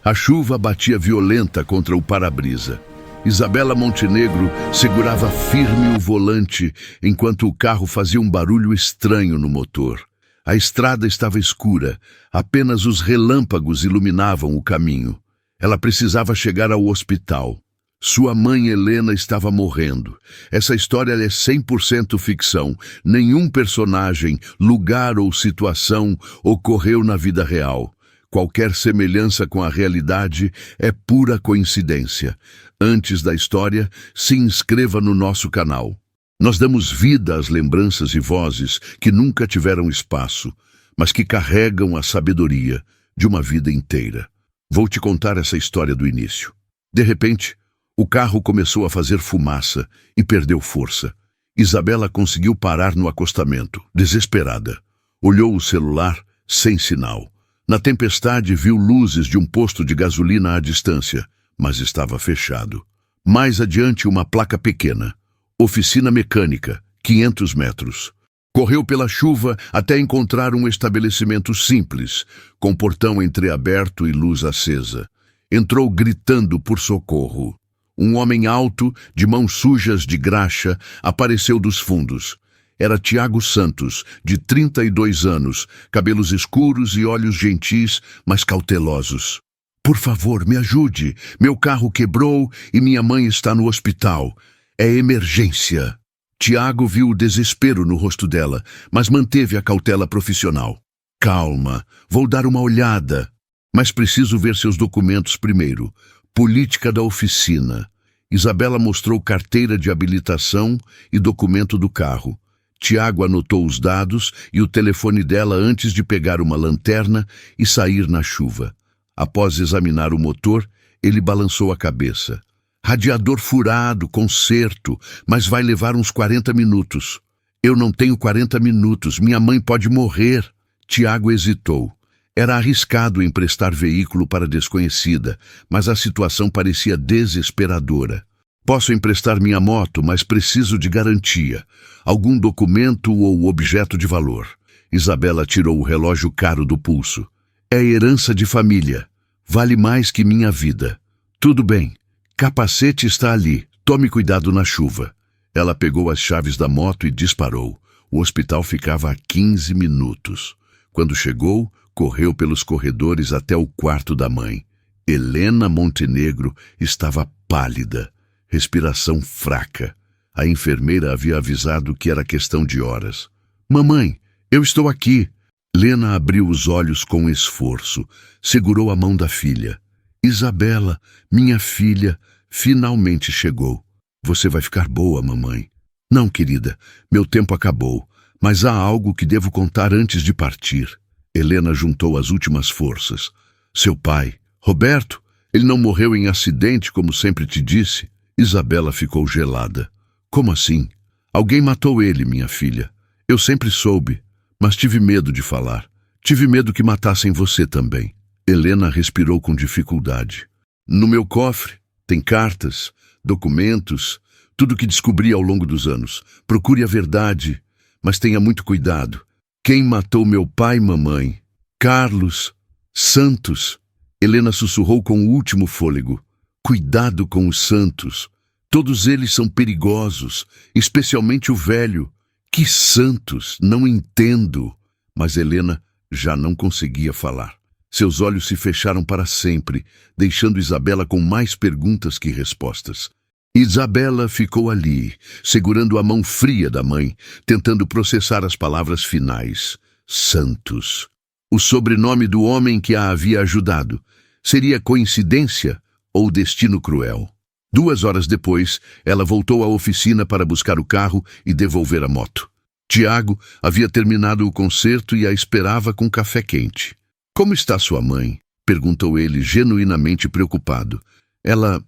A chuva batia violenta contra o para-brisa. Isabela Montenegro segurava firme o volante enquanto o carro fazia um barulho estranho no motor. A estrada estava escura, apenas os relâmpagos iluminavam o caminho. Ela precisava chegar ao hospital. Sua mãe Helena estava morrendo. Essa história é 100% ficção. Nenhum personagem, lugar ou situação ocorreu na vida real. Qualquer semelhança com a realidade é pura coincidência. Antes da história, se inscreva no nosso canal. Nós damos vida às lembranças e vozes que nunca tiveram espaço, mas que carregam a sabedoria de uma vida inteira. Vou te contar essa história do início. De repente, o carro começou a fazer fumaça e perdeu força. Isabela conseguiu parar no acostamento, desesperada. Olhou o celular, sem sinal. Na tempestade, viu luzes de um posto de gasolina à distância, mas estava fechado. Mais adiante, uma placa pequena. Oficina mecânica, 500 metros. Correu pela chuva até encontrar um estabelecimento simples, com portão entreaberto e luz acesa. Entrou gritando por socorro. Um homem alto, de mãos sujas de graxa, apareceu dos fundos. Era Tiago Santos, de 32 anos, cabelos escuros e olhos gentis, mas cautelosos. Por favor, me ajude. Meu carro quebrou e minha mãe está no hospital. É emergência. Tiago viu o desespero no rosto dela, mas manteve a cautela profissional. Calma, vou dar uma olhada. Mas preciso ver seus documentos primeiro. Política da oficina. Isabela mostrou carteira de habilitação e documento do carro. Tiago anotou os dados e o telefone dela antes de pegar uma lanterna e sair na chuva. Após examinar o motor, ele balançou a cabeça. Radiador furado, conserto, mas vai levar uns 40 minutos. Eu não tenho 40 minutos, minha mãe pode morrer. Tiago hesitou. Era arriscado emprestar veículo para desconhecida, mas a situação parecia desesperadora. Posso emprestar minha moto, mas preciso de garantia. Algum documento ou objeto de valor. Isabela tirou o relógio caro do pulso. É herança de família. Vale mais que minha vida. Tudo bem. Capacete está ali. Tome cuidado na chuva. Ela pegou as chaves da moto e disparou. O hospital ficava a 15 minutos. Quando chegou, correu pelos corredores até o quarto da mãe. Helena Montenegro estava pálida. Respiração fraca. A enfermeira havia avisado que era questão de horas. Mamãe, eu estou aqui. Lena abriu os olhos com esforço. Segurou a mão da filha. Isabela, minha filha, finalmente chegou. Você vai ficar boa, mamãe. Não, querida, meu tempo acabou, mas há algo que devo contar antes de partir. Helena juntou as últimas forças. Seu pai, Roberto, ele não morreu em acidente, como sempre te disse? Isabela ficou gelada. Como assim? Alguém matou ele, minha filha. Eu sempre soube, mas tive medo de falar. Tive medo que matassem você também. Helena respirou com dificuldade. No meu cofre tem cartas, documentos, tudo que descobri ao longo dos anos. Procure a verdade, mas tenha muito cuidado. Quem matou meu pai, mamãe? Carlos Santos. Helena sussurrou com o último fôlego. Cuidado com os Santos. Todos eles são perigosos, especialmente o velho. Que Santos? Não entendo. Mas Helena já não conseguia falar. Seus olhos se fecharam para sempre, deixando Isabela com mais perguntas que respostas. Isabela ficou ali, segurando a mão fria da mãe, tentando processar as palavras finais. Santos. O sobrenome do homem que a havia ajudado. Seria coincidência ou destino cruel? 2 horas depois, ela voltou à oficina para buscar o carro e devolver a moto. Tiago havia terminado o concerto e a esperava com café quente. Como está sua mãe? Perguntou ele, genuinamente preocupado. Ela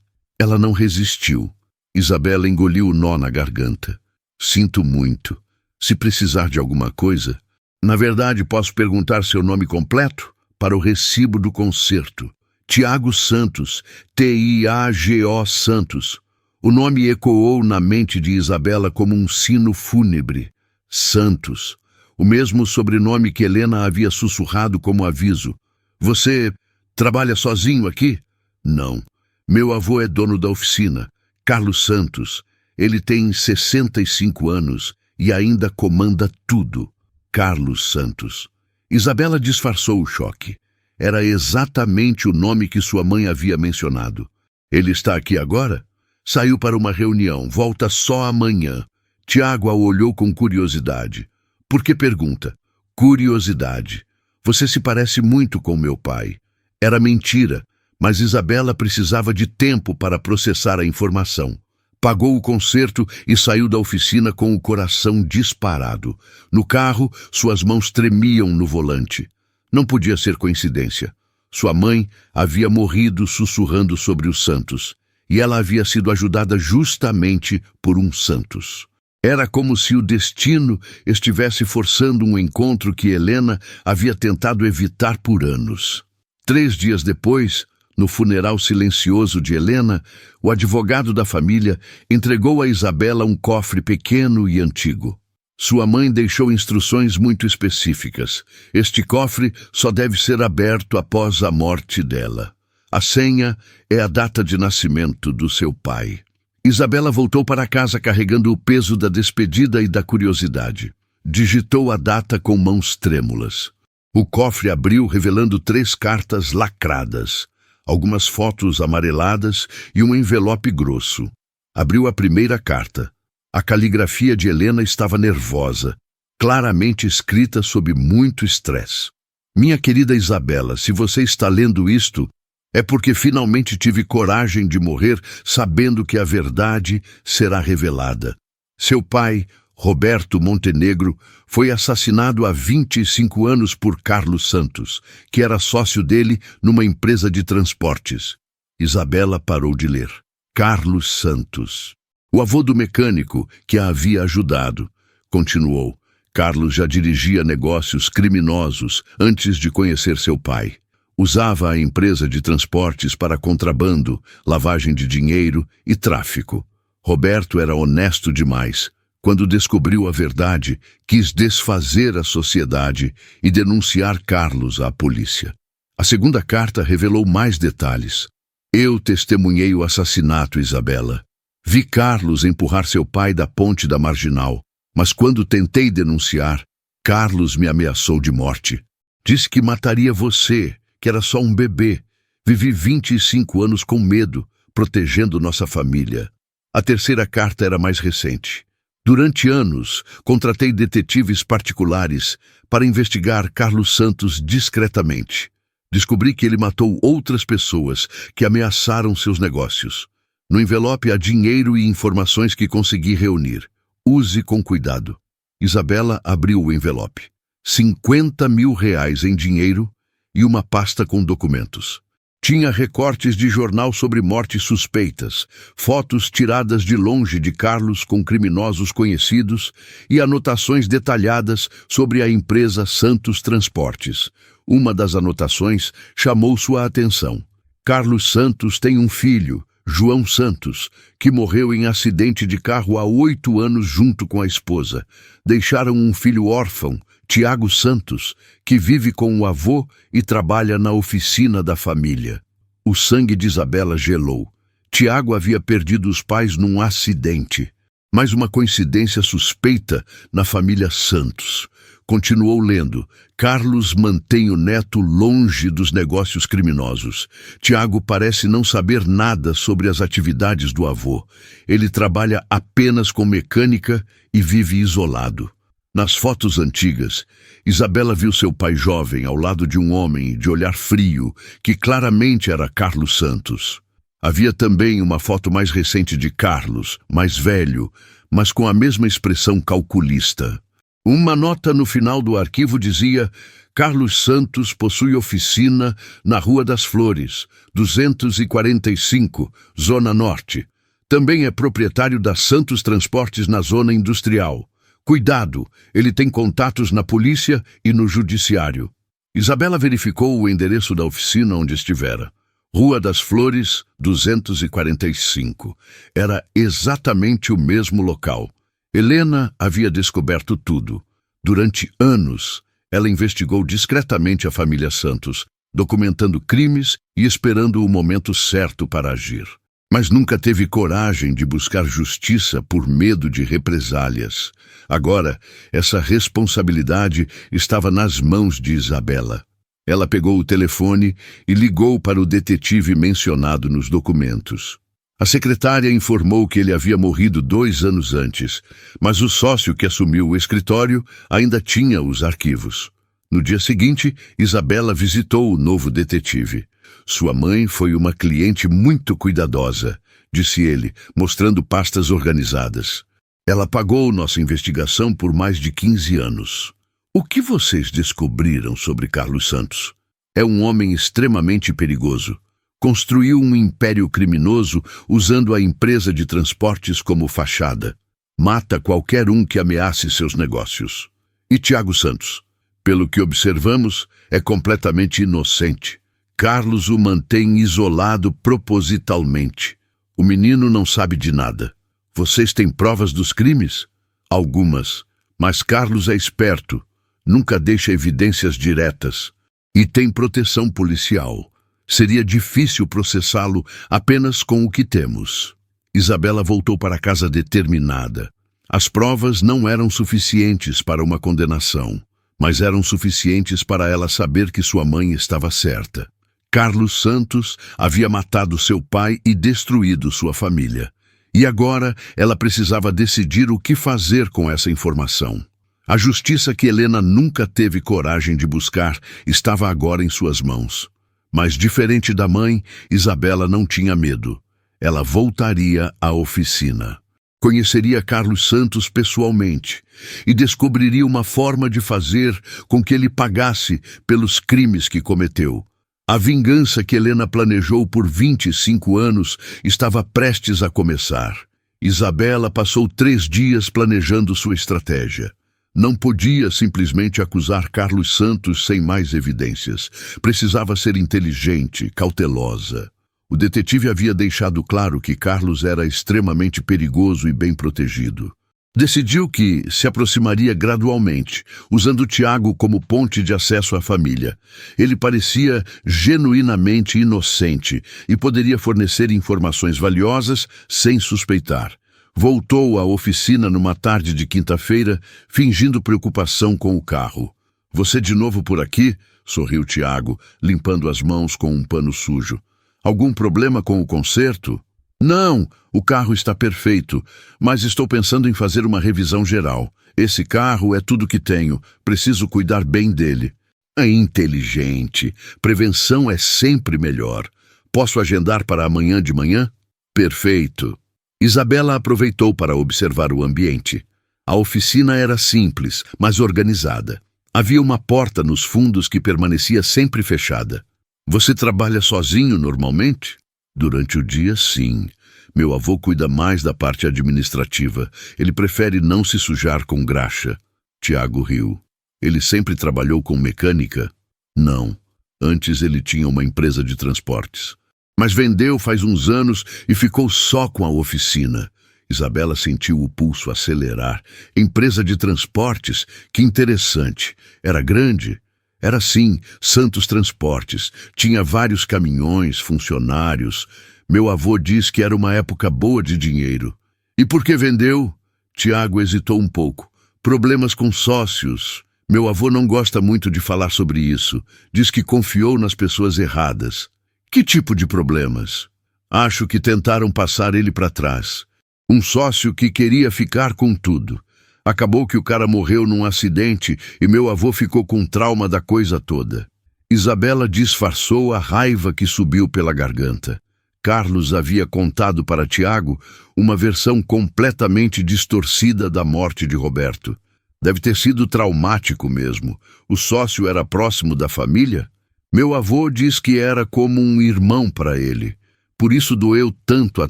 não resistiu. Isabela engoliu o nó na garganta. Sinto muito. Se precisar de alguma coisa... Na verdade, posso perguntar seu nome completo? Para o recibo do concerto. Tiago Santos, T-I-A-G-O Santos. O nome ecoou na mente de Isabela como um sino fúnebre. Santos. O mesmo sobrenome que Helena havia sussurrado como aviso. Você Trabalha sozinho aqui? Não. Meu avô é dono da oficina, Carlos Santos. Ele tem 65 anos e ainda comanda tudo. Carlos Santos. Isabela disfarçou o choque. Era exatamente o nome que sua mãe havia mencionado. Ele está aqui agora? Saiu para uma reunião, volta só amanhã. Tiago a olhou com curiosidade. Por que pergunta? Curiosidade. Você se parece muito com meu pai. Era mentira, mas Isabela precisava de tempo para processar a informação. Pagou o concerto e saiu da oficina com o coração disparado. No carro, suas mãos tremiam no volante. Não podia ser coincidência. Sua mãe havia morrido sussurrando sobre os Santos, e ela havia sido ajudada justamente por um Santos. Era como se o destino estivesse forçando um encontro que Helena havia tentado evitar por anos. 3 dias depois, no funeral silencioso de Helena, o advogado da família entregou a Isabela um cofre pequeno e antigo. Sua mãe deixou instruções muito específicas. Este cofre só deve ser aberto após a morte dela. A senha é a data de nascimento do seu pai. Isabela voltou para casa carregando o peso da despedida e da curiosidade. Digitou a data com mãos trêmulas. O cofre abriu revelando 3 cartas lacradas, algumas fotos amareladas e um envelope grosso. Abriu a primeira carta. A caligrafia de Helena estava nervosa, claramente escrita sob muito estresse. Minha querida Isabela, se você está lendo isto, é porque finalmente tive coragem de morrer sabendo que a verdade será revelada. Seu pai, Roberto Montenegro, foi assassinado há 25 anos por Carlos Santos, que era sócio dele numa empresa de transportes. Isabela parou de ler. Carlos Santos. O avô do mecânico que a havia ajudado. Continuou. Carlos já dirigia negócios criminosos antes de conhecer seu pai. Usava a empresa de transportes para contrabando, lavagem de dinheiro e tráfico. Roberto era honesto demais. Quando descobriu a verdade, quis desfazer a sociedade e denunciar Carlos à polícia. A segunda carta revelou mais detalhes. Eu testemunhei o assassinato, Isabela. Vi Carlos empurrar seu pai da ponte da Marginal, mas quando tentei denunciar, Carlos me ameaçou de morte. Disse que mataria você, que era só um bebê. Vivi 25 anos com medo, protegendo nossa família. A terceira carta era mais recente. Durante anos, contratei detetives particulares para investigar Carlos Santos discretamente. Descobri que ele matou outras pessoas que ameaçaram seus negócios. No envelope há dinheiro e informações que consegui reunir. Use com cuidado. Isabela abriu o envelope. 50 mil reais em dinheiro e uma pasta com documentos. Tinha recortes de jornal sobre mortes suspeitas, fotos tiradas de longe de Carlos com criminosos conhecidos e anotações detalhadas sobre a empresa Santos Transportes. Uma das anotações chamou sua atenção. Carlos Santos tem um filho, João Santos, que morreu em acidente de carro há 8 anos junto com a esposa. Deixaram um filho órfão, Tiago Santos, que vive com o avô e trabalha na oficina da família. O sangue de Isabela gelou. Tiago havia perdido os pais num acidente. Mais uma coincidência suspeita na família Santos. Continuou lendo. Carlos mantém o neto longe dos negócios criminosos. Tiago parece não saber nada sobre as atividades do avô. Ele trabalha apenas com mecânica e vive isolado. Nas fotos antigas, Isabela viu seu pai jovem ao lado de um homem de olhar frio, que claramente era Carlos Santos. Havia também uma foto mais recente de Carlos, mais velho, mas com a mesma expressão calculista. Uma nota no final do arquivo dizia: Carlos Santos possui oficina na Rua das Flores, 245, Zona Norte. Também é proprietário da Santos Transportes na Zona Industrial. Cuidado, ele tem contatos na polícia e no judiciário. Isabela verificou o endereço da oficina onde estivera. Rua das Flores, 245. Era exatamente o mesmo local. Helena havia descoberto tudo. Durante anos, ela investigou discretamente a família Santos, documentando crimes e esperando o momento certo para agir. Mas nunca teve coragem de buscar justiça por medo de represálias. Agora, essa responsabilidade estava nas mãos de Isabela. Ela pegou o telefone e ligou para o detetive mencionado nos documentos. A secretária informou que ele havia morrido 2 anos antes, mas o sócio que assumiu o escritório ainda tinha os arquivos. No dia seguinte, Isabela visitou o novo detetive. Sua mãe foi uma cliente muito cuidadosa, disse ele, mostrando pastas organizadas. Ela pagou nossa investigação por mais de 15 anos. O que vocês descobriram sobre Carlos Santos? É um homem extremamente perigoso. Construiu um império criminoso usando a empresa de transportes como fachada. Mata qualquer um que ameace seus negócios. E Tiago Santos? Pelo que observamos, é completamente inocente. Carlos o mantém isolado propositalmente. O menino não sabe de nada. Vocês têm provas dos crimes? Algumas. Mas Carlos é esperto. Nunca deixa evidências diretas. E tem proteção policial. Seria difícil processá-lo apenas com o que temos. Isabela voltou para casa determinada. As provas não eram suficientes para uma condenação, mas eram suficientes para ela saber que sua mãe estava certa. Carlos Santos havia matado seu pai e destruído sua família. E agora ela precisava decidir o que fazer com essa informação. A justiça que Helena nunca teve coragem de buscar estava agora em suas mãos. Mas, diferente da mãe, Isabela não tinha medo. Ela voltaria à oficina. Conheceria Carlos Santos pessoalmente e descobriria uma forma de fazer com que ele pagasse pelos crimes que cometeu. A vingança que Helena planejou por 25 anos estava prestes a começar. Isabela passou 3 dias planejando sua estratégia. Não podia simplesmente acusar Carlos Santos sem mais evidências. Precisava ser inteligente, cautelosa. O detetive havia deixado claro que Carlos era extremamente perigoso e bem protegido. Decidiu que se aproximaria gradualmente, usando Tiago como ponte de acesso à família. Ele parecia genuinamente inocente e poderia fornecer informações valiosas sem suspeitar. Voltou à oficina numa tarde de quinta-feira, fingindo preocupação com o carro. "Você de novo por aqui?" sorriu Tiago, limpando as mãos com um pano sujo. "Algum problema com o conserto?" "Não, o carro está perfeito, mas estou pensando em fazer uma revisão geral. Esse carro é tudo que tenho, preciso cuidar bem dele." "É inteligente. Prevenção é sempre melhor. Posso agendar para amanhã de manhã?" "Perfeito." Isabela aproveitou para observar o ambiente. A oficina era simples, mas organizada. Havia uma porta nos fundos que permanecia sempre fechada. "Você trabalha sozinho normalmente?" "Durante o dia, sim. Meu avô cuida mais da parte administrativa. Ele prefere não se sujar com graxa." Tiago riu. "Ele sempre trabalhou com mecânica?" "Não. Antes ele tinha uma empresa de transportes. Mas vendeu faz uns anos e ficou só com a oficina." Isabela sentiu o pulso acelerar. "Empresa de transportes? Que interessante. Era grande?" "Era sim, Santos Transportes. Tinha vários caminhões, funcionários. Meu avô diz que era uma época boa de dinheiro." "E por que vendeu?" Tiago hesitou um pouco. "Problemas com sócios. Meu avô não gosta muito de falar sobre isso. Diz que confiou nas pessoas erradas." "Que tipo de problemas?" "Acho que tentaram passar ele para trás. Um sócio que queria ficar com tudo. Acabou que o cara morreu num acidente e meu avô ficou com trauma da coisa toda." Isabela disfarçou a raiva que subiu pela garganta. Carlos havia contado para Tiago uma versão completamente distorcida da morte de Roberto. Deve ter sido traumático mesmo. O sócio era próximo da família? "Meu avô diz que era como um irmão para ele. Por isso doeu tanto a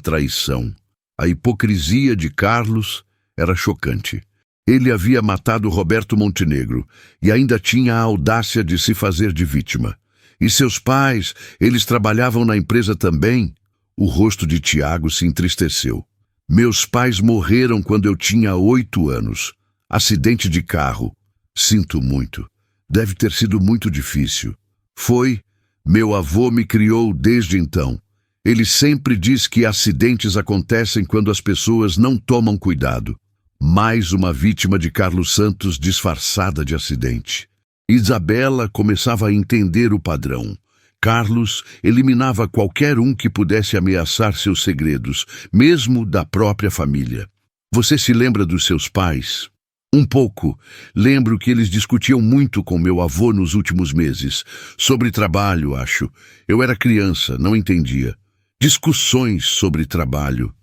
traição." A hipocrisia de Carlos era chocante. Ele havia matado Roberto Montenegro e ainda tinha a audácia de se fazer de vítima. E seus pais, eles trabalhavam na empresa também? O rosto de Tiago se entristeceu. "Meus pais morreram quando eu tinha 8 anos. Acidente de carro. Sinto muito. Deve ter sido muito difícil." "Foi. Meu avô me criou desde então. Ele sempre diz que acidentes acontecem quando as pessoas não tomam cuidado. Mais uma vítima de Carlos Santos disfarçada de acidente. Isabela começava a entender o padrão. Carlos eliminava qualquer um que pudesse ameaçar seus segredos, mesmo da própria família. Você se lembra dos seus pais? Um pouco. Lembro que eles discutiam muito com meu avô nos últimos meses. Sobre trabalho, acho. Eu era criança, não entendia. Discussões sobre trabalho.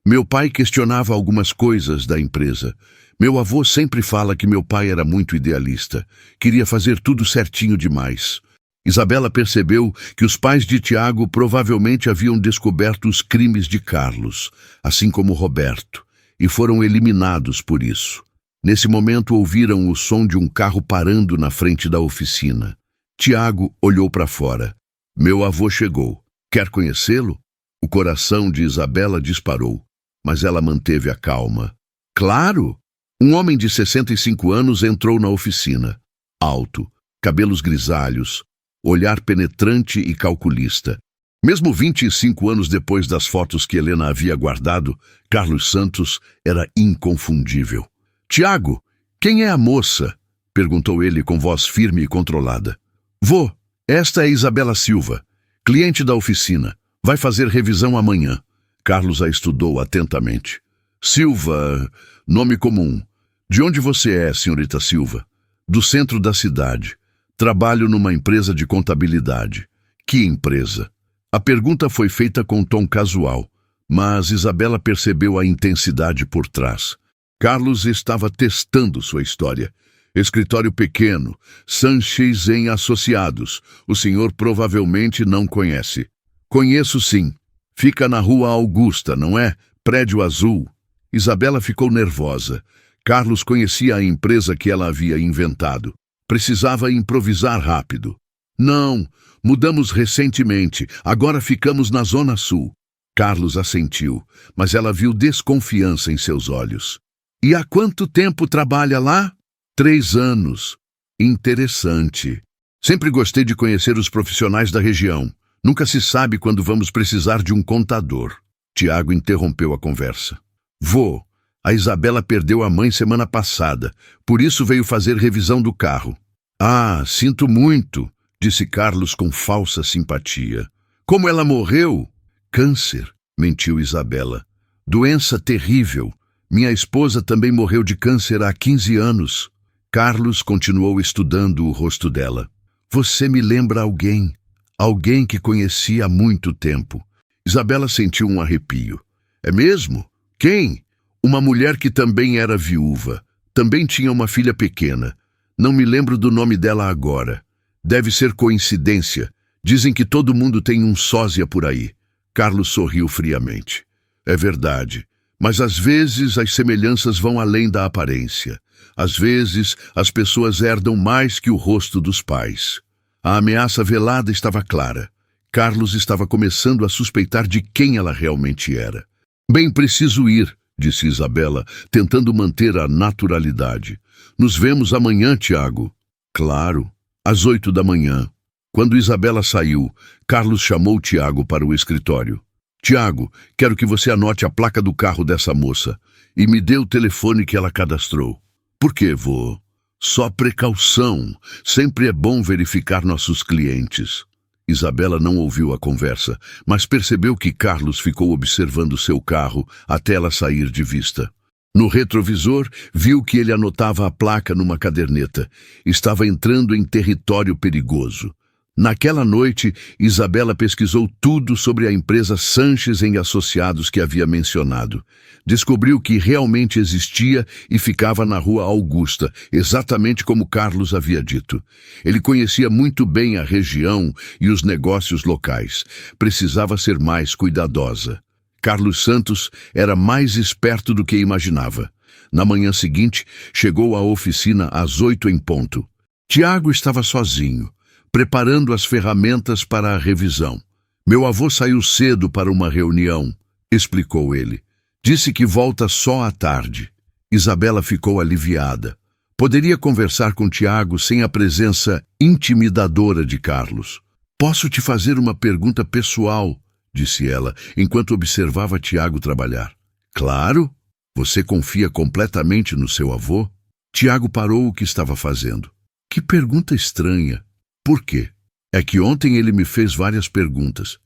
Meu pai questionava algumas coisas da empresa. Meu avô sempre fala que meu pai era muito idealista. Queria fazer tudo certinho demais. Isabela percebeu que os pais de Tiago provavelmente haviam descoberto os crimes de Carlos, assim como Roberto, e foram eliminados por isso. Nesse momento ouviram o som de um carro parando na frente da oficina. Tiago olhou para fora. Meu avô chegou. Quer conhecê-lo? O coração de Isabela disparou, mas ela manteve a calma. Claro! Um homem de 65 anos entrou na oficina. Alto, cabelos grisalhos, olhar penetrante e calculista. Mesmo 25 anos depois das fotos que Helena havia guardado, Carlos Santos era inconfundível. Tiago, quem é a moça? Perguntou ele com voz firme e controlada. Vô, esta é Isabela Silva, cliente da oficina. Vai fazer revisão amanhã. Carlos a estudou atentamente. Silva, nome comum. De onde você é, senhorita Silva? Do centro da cidade. Trabalho numa empresa de contabilidade. Que empresa? A pergunta foi feita com tom casual, mas Isabela percebeu a intensidade por trás. Carlos estava testando sua história. Escritório pequeno, Sanches em Associados. O senhor provavelmente não conhece. Conheço sim. Fica na Rua Augusta, não é? Prédio azul. Isabela ficou nervosa. Carlos conhecia a empresa que ela havia inventado. Precisava improvisar rápido. Não, mudamos recentemente. Agora ficamos na Zona Sul. Carlos assentiu, mas ela viu desconfiança em seus olhos. E há quanto tempo trabalha lá? 3 anos. Interessante. Sempre gostei de conhecer os profissionais da região. Nunca se sabe quando vamos precisar de um contador. Tiago interrompeu a conversa. Vô, a Isabela perdeu a mãe semana passada, por isso veio fazer revisão do carro. Ah, sinto muito, disse Carlos com falsa simpatia. Como ela morreu? Câncer, mentiu Isabela. Doença terrível. Minha esposa também morreu de câncer há 15 anos. Carlos continuou estudando o rosto dela. Você me lembra alguém. Alguém que conheci há muito tempo. Isabela sentiu um arrepio. É mesmo? Quem? Uma mulher que também era viúva. Também tinha uma filha pequena. Não me lembro do nome dela agora. Deve ser coincidência. Dizem que todo mundo tem um sósia por aí. Carlos sorriu friamente. É verdade. Mas às vezes as semelhanças vão além da aparência. Às vezes as pessoas herdam mais que o rosto dos pais. A ameaça velada estava clara. Carlos estava começando a suspeitar de quem ela realmente era. Bem, preciso ir, disse Isabela, tentando manter a naturalidade. Nos vemos amanhã, Tiago. Claro, às 8 da manhã. Quando Isabela saiu, Carlos chamou Tiago para o escritório. Tiago, quero que você anote a placa do carro dessa moça e me dê o telefone que ela cadastrou. Por quê, vô? Só precaução. Sempre é bom verificar nossos clientes. Isabela não ouviu a conversa, mas percebeu que Carlos ficou observando seu carro até ela sair de vista. No retrovisor, viu que ele anotava a placa numa caderneta. Estava entrando em território perigoso. Naquela noite, Isabela pesquisou tudo sobre a empresa Sanches em Associados que havia mencionado. Descobriu que realmente existia e ficava na Rua Augusta, exatamente como Carlos havia dito. Ele conhecia muito bem a região e os negócios locais. Precisava ser mais cuidadosa. Carlos Santos era mais esperto do que imaginava. Na manhã seguinte, chegou à oficina às 8 em ponto. Tiago estava sozinho, preparando as ferramentas para a revisão. Meu avô saiu cedo para uma reunião, explicou ele. Disse que volta só à tarde. Isabela ficou aliviada. Poderia conversar com Tiago sem a presença intimidadora de Carlos. Posso te fazer uma pergunta pessoal, disse ela, enquanto observava Tiago trabalhar. Claro. Você confia completamente no seu avô? Tiago parou o que estava fazendo. Que pergunta estranha. Por quê? É que ontem ele me fez várias perguntas.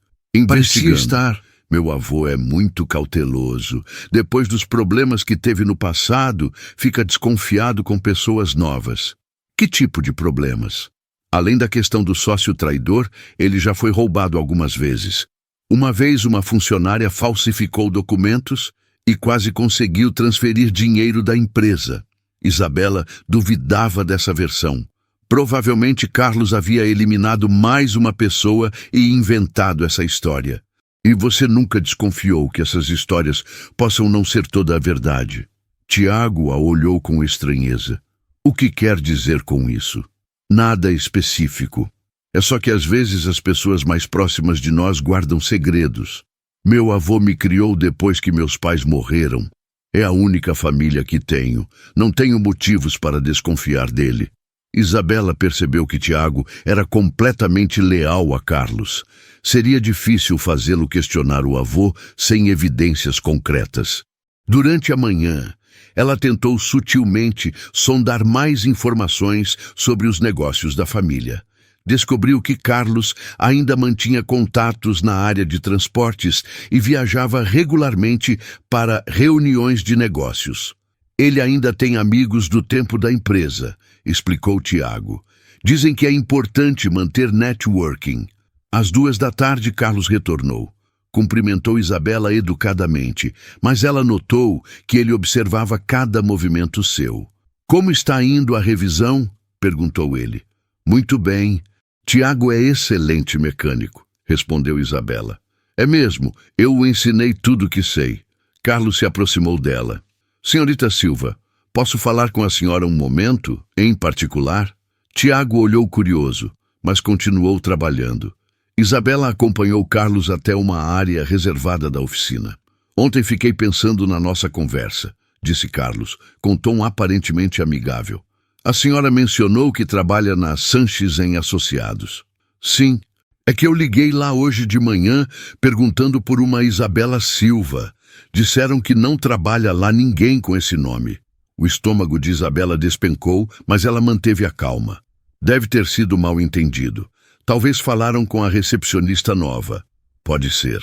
Parecia estar. Meu avô é muito cauteloso. Depois dos problemas que teve no passado, fica desconfiado com pessoas novas. Que tipo de problemas? Além da questão do sócio traidor, ele já foi roubado algumas vezes. Uma vez uma funcionária falsificou documentos e quase conseguiu transferir dinheiro da empresa. Isabela duvidava dessa versão. Provavelmente Carlos havia eliminado mais uma pessoa e inventado essa história. E você nunca desconfiou que essas histórias possam não ser toda a verdade. Tiago a olhou com estranheza. O que quer dizer com isso? Nada específico. É só que às vezes as pessoas mais próximas de nós guardam segredos. Meu avô me criou depois que meus pais morreram. É a única família que tenho. Não tenho motivos para desconfiar dele. Isabela percebeu que Tiago era completamente leal a Carlos. Seria difícil fazê-lo questionar o avô sem evidências concretas. Durante a manhã, ela tentou sutilmente sondar mais informações sobre os negócios da família. Descobriu que Carlos ainda mantinha contatos na área de transportes e viajava regularmente para reuniões de negócios. Ele ainda tem amigos do tempo da empresa, explicou Tiago. Dizem que é importante manter networking. Às 14h, Carlos retornou. Cumprimentou Isabela educadamente, mas ela notou que ele observava cada movimento seu. Como está indo a revisão? Perguntou ele. Muito bem. Tiago é excelente mecânico, respondeu Isabela. É mesmo, eu o ensinei tudo o que sei. Carlos se aproximou dela. Senhorita Silva, posso falar com a senhora um momento, em particular? Tiago olhou curioso, mas continuou trabalhando. Isabela acompanhou Carlos até uma área reservada da oficina. Ontem fiquei pensando na nossa conversa, disse Carlos, com tom aparentemente amigável. A senhora mencionou que trabalha na Sanches em Associados. Sim, é que eu liguei lá hoje de manhã perguntando por uma Isabela Silva. Disseram que não trabalha lá ninguém com esse nome. O estômago de Isabela despencou, mas ela manteve a calma. Deve ter sido mal entendido. Talvez falaram com a recepcionista nova. Pode ser.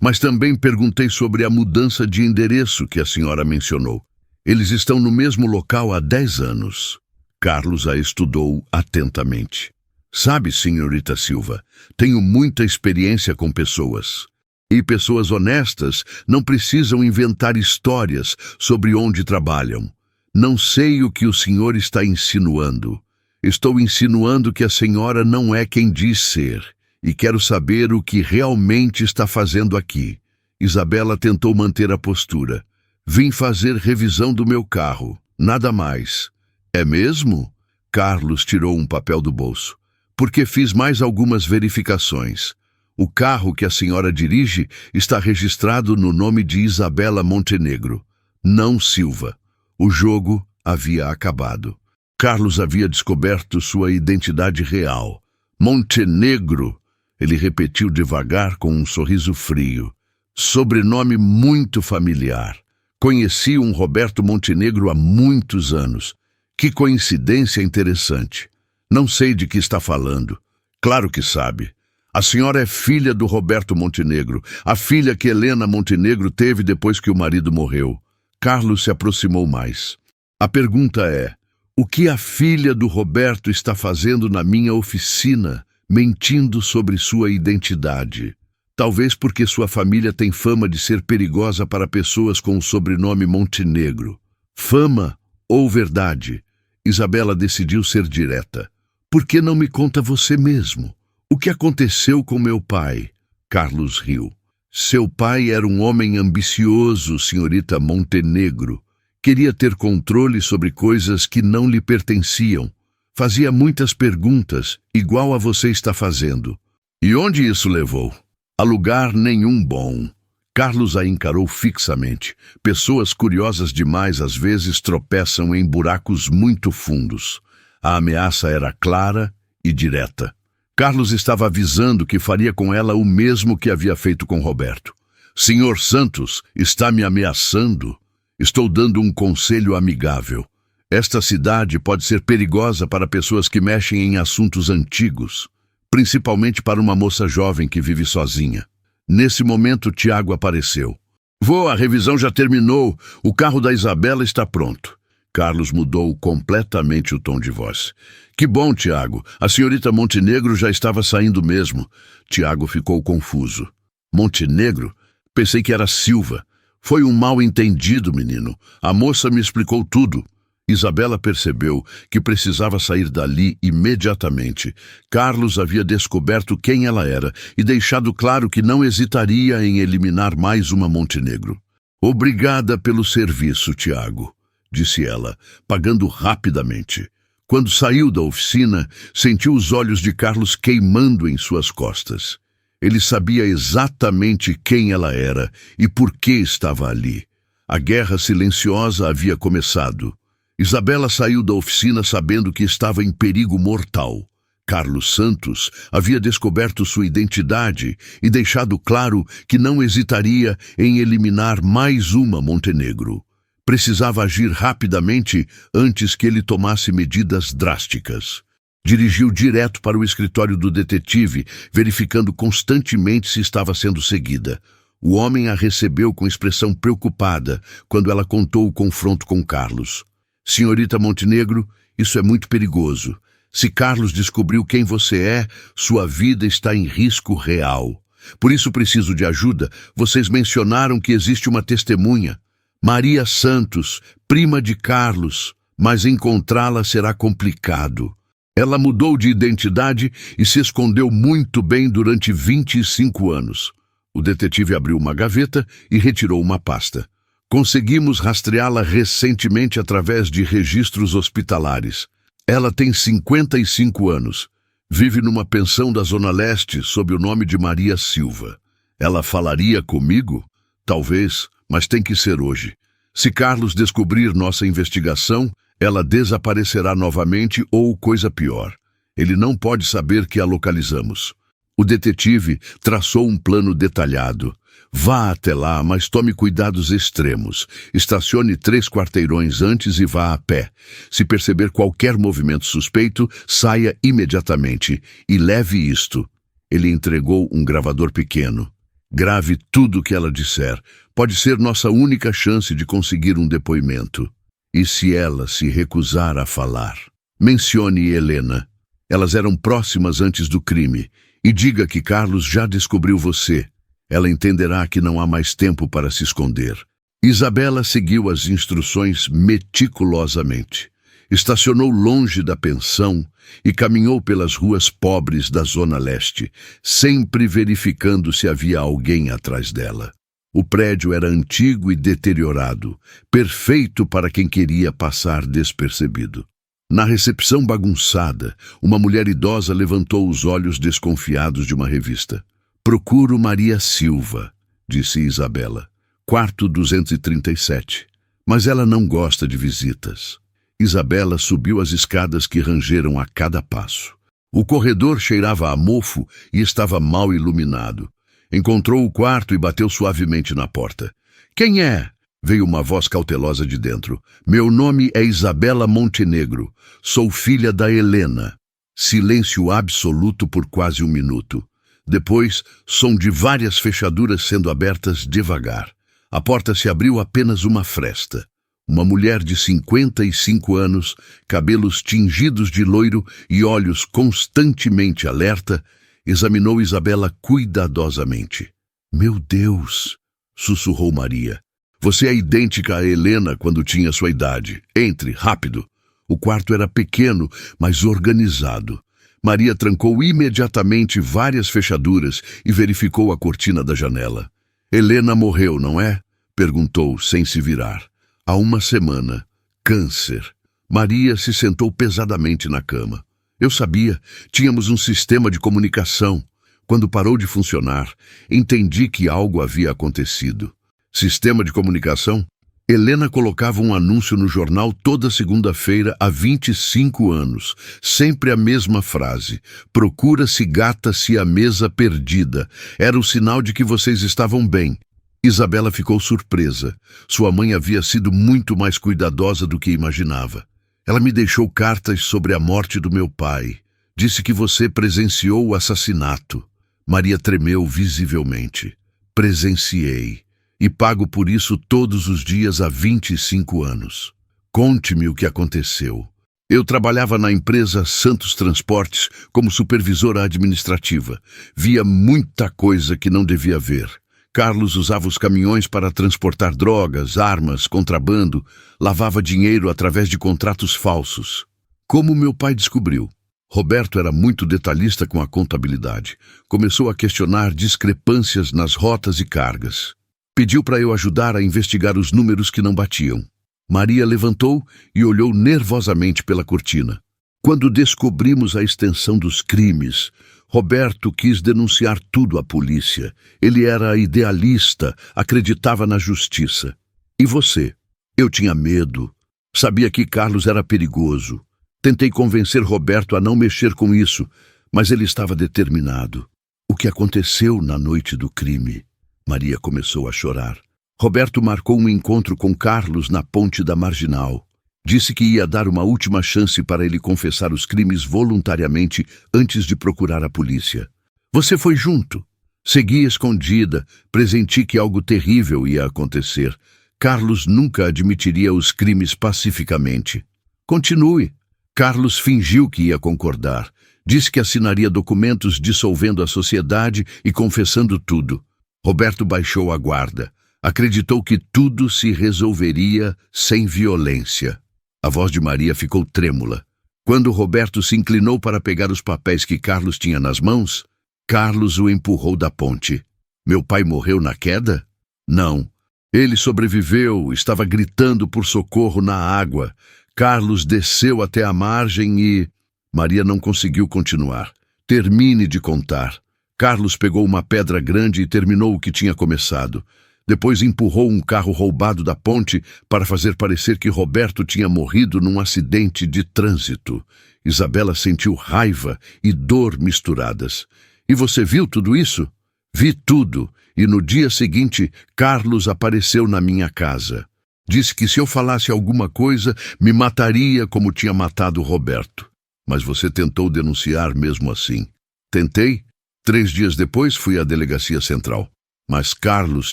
Mas também perguntei sobre a mudança de endereço que a senhora mencionou. Eles estão no mesmo local há 10 anos. Carlos a estudou atentamente. Sabe, senhorita Silva, tenho muita experiência com pessoas. E pessoas honestas não precisam inventar histórias sobre onde trabalham. Não sei o que o senhor está insinuando. Estou insinuando que a senhora não é quem diz ser, e quero saber o que realmente está fazendo aqui. Isabela tentou manter a postura. Vim fazer revisão do meu carro, nada mais. É mesmo? Carlos tirou um papel do bolso. Porque fiz mais algumas verificações. O carro que a senhora dirige está registrado no nome de Isabela Montenegro, não Silva. O jogo havia acabado. Carlos havia descoberto sua identidade real. Montenegro, ele repetiu devagar com um sorriso frio. Sobrenome muito familiar. Conheci um Roberto Montenegro há muitos anos. Que coincidência interessante. Não sei de que está falando. Claro que sabe. A senhora é filha do Roberto Montenegro, a filha que Helena Montenegro teve depois que o marido morreu. Carlos se aproximou mais. A pergunta é, o que a filha do Roberto está fazendo na minha oficina, mentindo sobre sua identidade? Talvez porque sua família tem fama de ser perigosa para pessoas com o sobrenome Montenegro. Fama ou verdade? Isabela decidiu ser direta. Por que não me conta você mesmo? O que aconteceu com meu pai? Carlos riu. Seu pai era um homem ambicioso, senhorita Montenegro. Queria ter controle sobre coisas que não lhe pertenciam. Fazia muitas perguntas, igual a você está fazendo. E onde isso levou? A lugar nenhum bom. Carlos a encarou fixamente. Pessoas curiosas demais às vezes tropeçam em buracos muito fundos. A ameaça era clara e direta. Carlos estava avisando que faria com ela o mesmo que havia feito com Roberto. Senhor Santos está me ameaçando. Estou dando um conselho amigável. Esta cidade pode ser perigosa para pessoas que mexem em assuntos antigos, principalmente para uma moça jovem que vive sozinha. Nesse momento, Tiago apareceu. Vô, a revisão já terminou. O carro da Isabela está pronto. Carlos mudou completamente o tom de voz. Que bom, Tiago. A senhorita Montenegro já estava saindo mesmo. Tiago ficou confuso. Montenegro? Pensei que era Silva. Foi um mal-entendido, menino. A moça me explicou tudo. Isabela percebeu que precisava sair dali imediatamente. Carlos havia descoberto quem ela era e deixado claro que não hesitaria em eliminar mais uma Montenegro. Obrigada pelo serviço, Tiago, disse ela, pagando rapidamente. Quando saiu da oficina, sentiu os olhos de Carlos queimando em suas costas. Ele sabia exatamente quem ela era e por que estava ali. A guerra silenciosa havia começado. Isabela saiu da oficina sabendo que estava em perigo mortal. Carlos Santos havia descoberto sua identidade e deixado claro que não hesitaria em eliminar mais uma Montenegro. Precisava agir rapidamente antes que ele tomasse medidas drásticas. Dirigiu direto para o escritório do detetive, verificando constantemente se estava sendo seguida. O homem a recebeu com expressão preocupada quando ela contou o confronto com Carlos. Senhorita Montenegro, isso é muito perigoso. Se Carlos descobriu quem você é, sua vida está em risco real. Por isso preciso de ajuda. Vocês mencionaram que existe uma testemunha. Maria Santos, prima de Carlos, mas encontrá-la será complicado. Ela mudou de identidade e se escondeu muito bem durante 25 anos. O detetive abriu uma gaveta e retirou uma pasta. Conseguimos rastreá-la recentemente através de registros hospitalares. Ela tem 55 anos. Vive numa pensão da Zona Leste sob o nome de Maria Silva. Ela falaria comigo? Talvez, mas tem que ser hoje. Se Carlos descobrir nossa investigação, ela desaparecerá novamente ou coisa pior. Ele não pode saber que a localizamos. O detetive traçou um plano detalhado. Vá até lá, mas tome cuidados extremos. Estacione 3 quarteirões antes e vá a pé. Se perceber qualquer movimento suspeito, saia imediatamente e leve isto. Ele entregou um gravador pequeno. Grave tudo o que ela disser. Pode ser nossa única chance de conseguir um depoimento. E se ela se recusar a falar? Mencione Helena. Elas eram próximas antes do crime. E diga que Carlos já descobriu você. Ela entenderá que não há mais tempo para se esconder. Isabela seguiu as instruções meticulosamente. Estacionou longe da pensão e caminhou pelas ruas pobres da Zona Leste, sempre verificando se havia alguém atrás dela. O prédio era antigo e deteriorado, perfeito para quem queria passar despercebido. Na recepção bagunçada, uma mulher idosa levantou os olhos desconfiados de uma revista. Procuro Maria Silva, disse Isabela. Quarto 237. Mas ela não gosta de visitas. Isabela subiu as escadas que rangeram a cada passo. O corredor cheirava a mofo e estava mal iluminado. Encontrou o quarto e bateu suavemente na porta. Quem é? Veio uma voz cautelosa de dentro. Meu nome é Isabela Montenegro. Sou filha da Helena. Silêncio absoluto por quase um minuto. Depois, som de várias fechaduras sendo abertas devagar. A porta se abriu apenas uma fresta. Uma mulher de 55 anos, cabelos tingidos de loiro e olhos constantemente alerta, examinou Isabela cuidadosamente. Meu Deus! Sussurrou Maria. Você é idêntica a Helena quando tinha sua idade. Entre, rápido. O quarto era pequeno, mas organizado. Maria trancou imediatamente várias fechaduras e verificou a cortina da janela. Helena morreu, não é? Perguntou, sem se virar. Há uma semana. Câncer. Maria se sentou pesadamente na cama. Eu sabia. Tínhamos um sistema de comunicação. Quando parou de funcionar, entendi que algo havia acontecido. Sistema de comunicação? Helena colocava um anúncio no jornal toda segunda-feira há 25 anos. Sempre a mesma frase: procura-se gata-se a mesa perdida. Era o sinal de que vocês estavam bem. Isabela ficou surpresa. Sua mãe havia sido muito mais cuidadosa do que imaginava. Ela me deixou cartas sobre a morte do meu pai. Disse que você presenciou o assassinato. Maria tremeu visivelmente. Presenciei. E pago por isso todos os dias há 25 anos. Conte-me o que aconteceu. Eu trabalhava na empresa Santos Transportes como supervisora administrativa. Via muita coisa que não devia ver. Carlos usava os caminhões para transportar drogas, armas, contrabando, lavava dinheiro através de contratos falsos. Como meu pai descobriu? Roberto era muito detalhista com a contabilidade. Começou a questionar discrepâncias nas rotas e cargas. Pediu para eu ajudar a investigar os números que não batiam. Maria levantou e olhou nervosamente pela cortina. Quando descobrimos a extensão dos crimes, Roberto quis denunciar tudo à polícia. Ele era idealista, acreditava na justiça. E você? Eu tinha medo. Sabia que Carlos era perigoso. Tentei convencer Roberto a não mexer com isso, mas ele estava determinado. O que aconteceu na noite do crime? Maria começou a chorar. Roberto marcou um encontro com Carlos na ponte da Marginal. Disse que ia dar uma última chance para ele confessar os crimes voluntariamente antes de procurar a polícia. Você foi junto. Segui escondida, pressenti que algo terrível ia acontecer. Carlos nunca admitiria os crimes pacificamente. Continue. Carlos fingiu que ia concordar. Disse que assinaria documentos dissolvendo a sociedade e confessando tudo. Roberto baixou a guarda. Acreditou que tudo se resolveria sem violência. A voz de Maria ficou trêmula. Quando Roberto se inclinou para pegar os papéis que Carlos tinha nas mãos, Carlos o empurrou da ponte. Meu pai morreu na queda? Não. Ele sobreviveu, estava gritando por socorro na água. Carlos desceu até a margem e... Maria não conseguiu continuar. Termine de contar. Carlos pegou uma pedra grande e terminou o que tinha começado. Depois empurrou um carro roubado da ponte para fazer parecer que Roberto tinha morrido num acidente de trânsito. Isabela sentiu raiva e dor misturadas. E você viu tudo isso? Vi tudo. E no dia seguinte, Carlos apareceu na minha casa. Disse que se eu falasse alguma coisa, me mataria como tinha matado Roberto. Mas você tentou denunciar mesmo assim. Tentei. 3 dias depois fui à delegacia central. Mas Carlos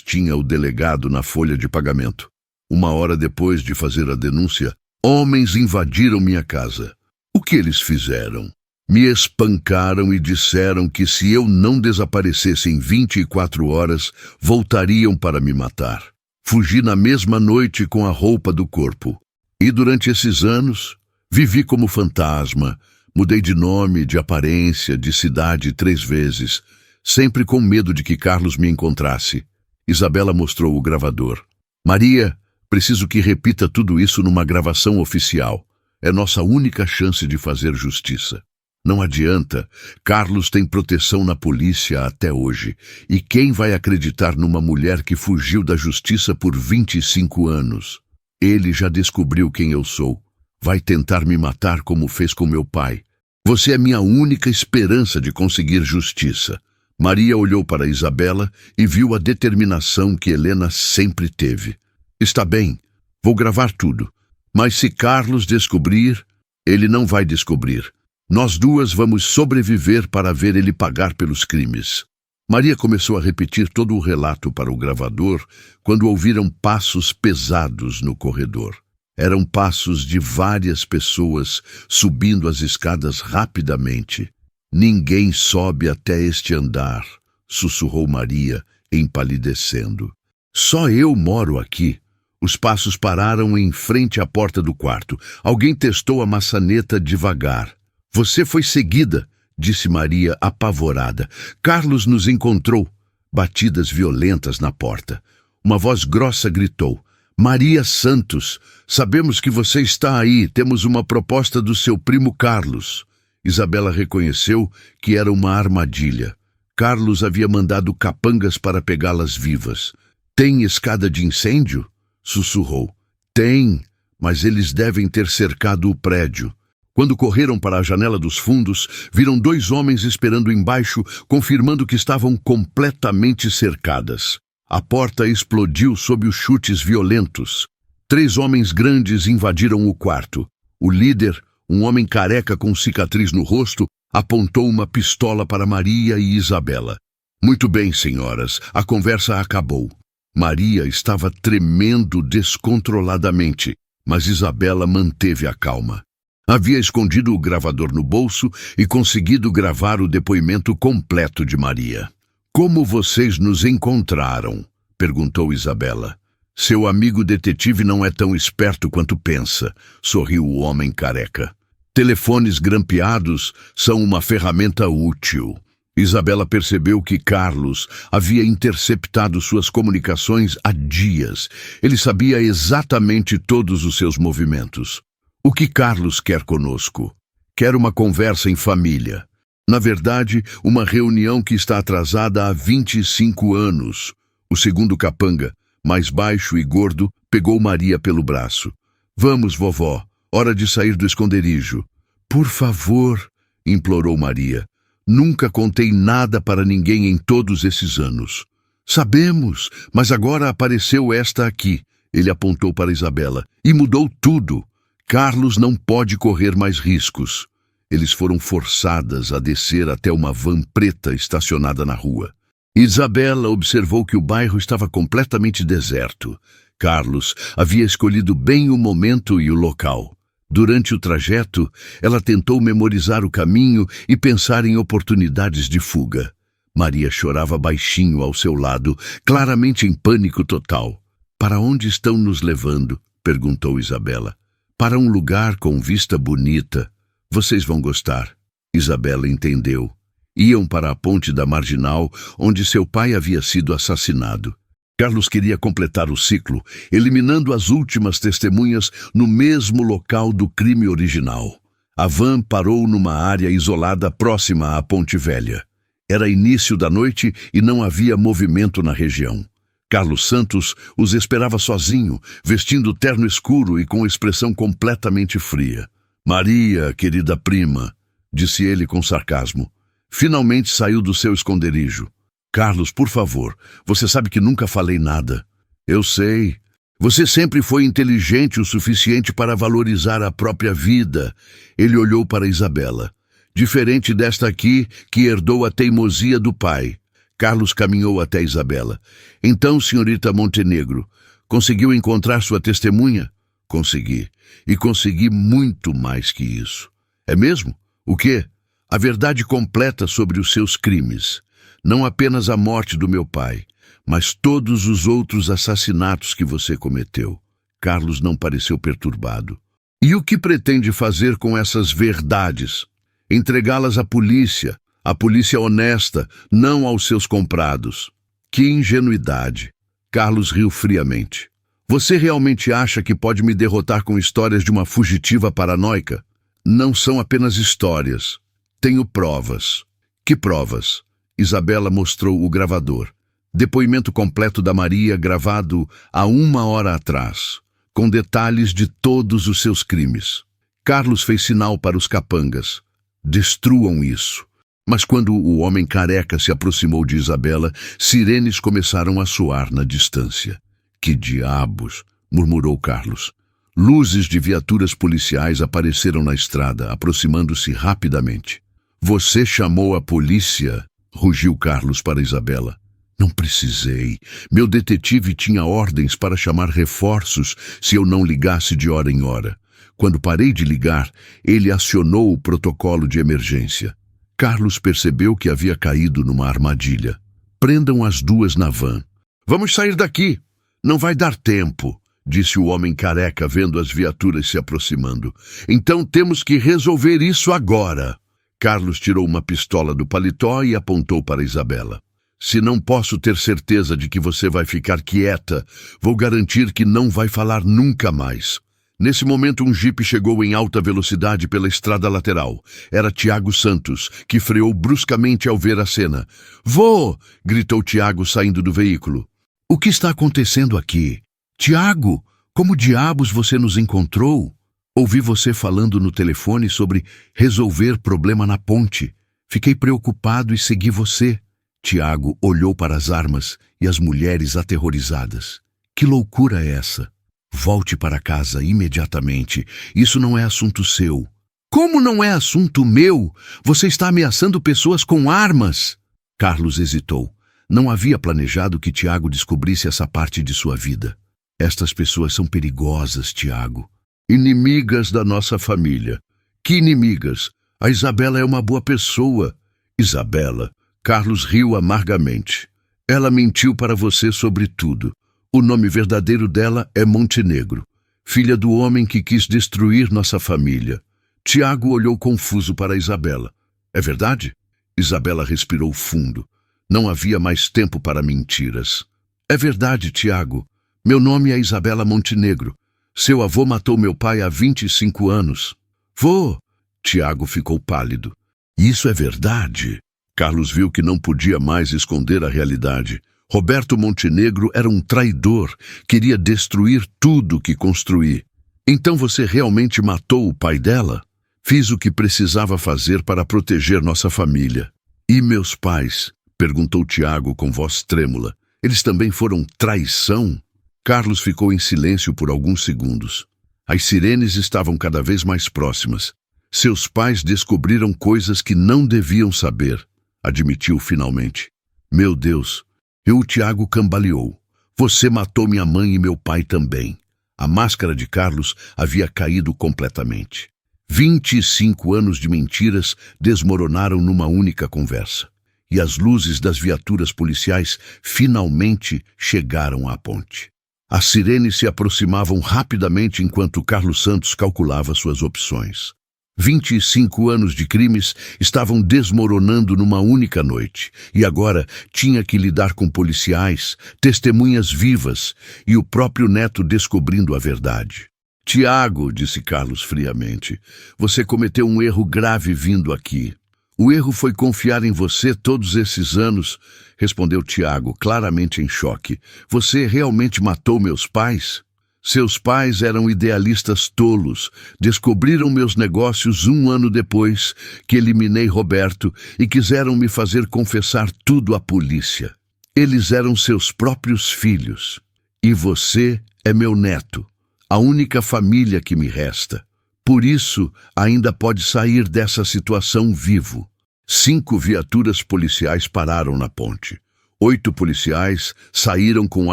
tinha o delegado na folha de pagamento. 1 hora depois de fazer a denúncia, homens invadiram minha casa. O que eles fizeram? Me espancaram e disseram que se eu não desaparecesse em 24 horas, voltariam para me matar. Fugi na mesma noite com a roupa do corpo. E durante esses anos, vivi como fantasma. Mudei de nome, de aparência, de cidade 3 vezes, sempre com medo de que Carlos me encontrasse. Isabela mostrou o gravador. Maria, preciso que repita tudo isso numa gravação oficial. É nossa única chance de fazer justiça. Não adianta. Carlos tem proteção na polícia até hoje. E quem vai acreditar numa mulher que fugiu da justiça por 25 anos? Ele já descobriu quem eu sou. Vai tentar me matar como fez com meu pai. Você é minha única esperança de conseguir justiça. Maria olhou para Isabela e viu a determinação que Helena sempre teve. Está bem, vou gravar tudo. Mas se Carlos descobrir, ele não vai descobrir. Nós duas vamos sobreviver para ver ele pagar pelos crimes. Maria começou a repetir todo o relato para o gravador quando ouviram passos pesados no corredor. Eram passos de várias pessoas subindo as escadas rapidamente. Ninguém sobe até este andar, sussurrou Maria, empalidecendo. Só eu moro aqui. Os passos pararam em frente à porta do quarto. Alguém testou a maçaneta devagar. Você foi seguida, disse Maria, apavorada. Carlos nos encontrou. Batidas violentas na porta. Uma voz grossa gritou. Maria Santos, sabemos que você está aí. Temos uma proposta do seu primo Carlos. Isabela reconheceu que era uma armadilha. Carlos havia mandado capangas para pegá-las vivas. Tem escada de incêndio? Sussurrou. Tem, mas eles devem ter cercado o prédio. Quando correram para a janela dos fundos, viram 2 homens esperando embaixo, confirmando que estavam completamente cercadas. A porta explodiu sob os chutes violentos. 3 homens grandes invadiram o quarto. O líder, um homem careca com cicatriz no rosto, apontou uma pistola para Maria e Isabela. Muito bem, senhoras, a conversa acabou. Maria estava tremendo descontroladamente, mas Isabela manteve a calma. Havia escondido o gravador no bolso e conseguido gravar o depoimento completo de Maria. Como vocês nos encontraram? Perguntou Isabela. Seu amigo detetive não é tão esperto quanto pensa, sorriu o homem careca. Telefones grampeados são uma ferramenta útil. Isabela percebeu que Carlos havia interceptado suas comunicações há dias. Ele sabia exatamente todos os seus movimentos. O que Carlos quer conosco? Quer uma conversa em família. Na verdade, uma reunião que está atrasada há 25 anos. O segundo capanga, mais baixo e gordo, pegou Maria pelo braço. Vamos, vovó, hora de sair do esconderijo. Por favor, implorou Maria. Nunca contei nada para ninguém em todos esses anos. Sabemos, mas agora apareceu esta aqui. Ele apontou para Isabela. E mudou tudo. Carlos não pode correr mais riscos. Eles foram forçadas a descer até uma van preta estacionada na rua. Isabela observou que o bairro estava completamente deserto. Carlos havia escolhido bem o momento e o local. Durante o trajeto, ela tentou memorizar o caminho e pensar em oportunidades de fuga. Maria chorava baixinho ao seu lado, claramente em pânico total. Para onde estão nos levando? Perguntou Isabela. Para um lugar com vista bonita. Vocês vão gostar. Isabela entendeu. Iam para a ponte da Marginal, onde seu pai havia sido assassinado. Carlos queria completar o ciclo, eliminando as últimas testemunhas no mesmo local do crime original. A van parou numa área isolada próxima à Ponte Velha. Era início da noite e não havia movimento na região. Carlos Santos os esperava sozinho, vestindo terno escuro e com expressão completamente fria. Maria, querida prima, disse ele com sarcasmo, finalmente saiu do seu esconderijo. Carlos, por favor, você sabe que nunca falei nada. Eu sei. Você sempre foi inteligente o suficiente para valorizar a própria vida. Ele olhou para Isabela. Diferente desta aqui, que herdou a teimosia do pai. Carlos caminhou até Isabela. Então, senhorita Montenegro, conseguiu encontrar sua testemunha? Consegui. E consegui muito mais que isso. É mesmo? O quê? A verdade completa sobre os seus crimes. Não apenas a morte do meu pai, mas todos os outros assassinatos que você cometeu. Carlos não pareceu perturbado. E o que pretende fazer com essas verdades? Entregá-las à polícia honesta, não aos seus comprados. Que ingenuidade. Carlos riu friamente. Você realmente acha que pode me derrotar com histórias de uma fugitiva paranoica? Não são apenas histórias. Tenho provas. Que provas? Isabela mostrou o gravador. Depoimento completo da Maria gravado há 1 hora atrás, com detalhes de todos os seus crimes. Carlos fez sinal para os capangas. Destruam isso. Mas quando o homem careca se aproximou de Isabela, sirenes começaram a soar na distância. Que diabos! Murmurou Carlos. Luzes de viaturas policiais apareceram na estrada, aproximando-se rapidamente. Você chamou a polícia? Rugiu Carlos para Isabela. Não precisei. Meu detetive tinha ordens para chamar reforços se eu não ligasse de hora em hora. Quando parei de ligar, ele acionou o protocolo de emergência. Carlos percebeu que havia caído numa armadilha. Prendam as 2 na van. Vamos sair daqui. Não vai dar tempo, disse o homem careca vendo as viaturas se aproximando. Então temos que resolver isso agora. Carlos tirou uma pistola do paletó e apontou para Isabela. Se não posso ter certeza de que você vai ficar quieta, vou garantir que não vai falar nunca mais. Nesse momento, um jipe chegou em alta velocidade pela estrada lateral. Era Tiago Santos, que freou bruscamente ao ver a cena. Vô! Gritou Tiago saindo do veículo. O que está acontecendo aqui? Tiago! Como diabos você nos encontrou? Ouvi você falando no telefone sobre resolver problema na ponte. Fiquei preocupado e segui você. Tiago olhou para as armas e as mulheres aterrorizadas. Que loucura é essa? Volte para casa imediatamente. Isso não é assunto seu. Como não é assunto meu? Você está ameaçando pessoas com armas. Carlos hesitou. Não havia planejado que Tiago descobrisse essa parte de sua vida. Estas pessoas são perigosas, Tiago. Inimigas da nossa família. Que inimigas? A Isabela é uma boa pessoa. Isabela. Carlos riu amargamente. Ela mentiu para você sobre tudo. O nome verdadeiro dela é Montenegro, filha do homem que quis destruir nossa família. Tiago olhou confuso para Isabela. É verdade? Isabela respirou fundo. Não havia mais tempo para mentiras. É verdade, Tiago. Meu nome é Isabela Montenegro. Seu avô matou meu pai há 25 anos. Vô! Tiago ficou pálido. Isso é verdade? Carlos viu que não podia mais esconder a realidade. Roberto Montenegro era um traidor, queria destruir tudo que construí. Então você realmente matou o pai dela? Fiz o que precisava fazer para proteger nossa família. E meus pais? Perguntou Tiago com voz trêmula. Eles também foram traição? Carlos ficou em silêncio por alguns segundos. As sirenes estavam cada vez mais próximas. Seus pais descobriram coisas que não deviam saber, admitiu finalmente. Meu Deus! O Tiago cambaleou. Você matou minha mãe e meu pai também. A máscara de Carlos havia caído completamente. 25 anos de mentiras desmoronaram numa única conversa. E as luzes das viaturas policiais finalmente chegaram à ponte. As sirenes se aproximavam rapidamente enquanto Carlos Santos calculava suas opções. 25 anos de crimes estavam desmoronando numa única noite, e agora tinha que lidar com policiais, testemunhas vivas e o próprio neto descobrindo a verdade. Tiago, disse Carlos friamente, você cometeu um erro grave vindo aqui. O erro foi confiar em você todos esses anos, respondeu Tiago, claramente em choque. Você realmente matou meus pais? Seus pais eram idealistas tolos, descobriram meus negócios 1 ano depois que eliminei Roberto e quiseram me fazer confessar tudo à polícia. Eles eram seus próprios filhos. E você é meu neto, a única família que me resta. Por isso, ainda pode sair dessa situação vivo. 5 viaturas policiais pararam na ponte. 8 policiais saíram com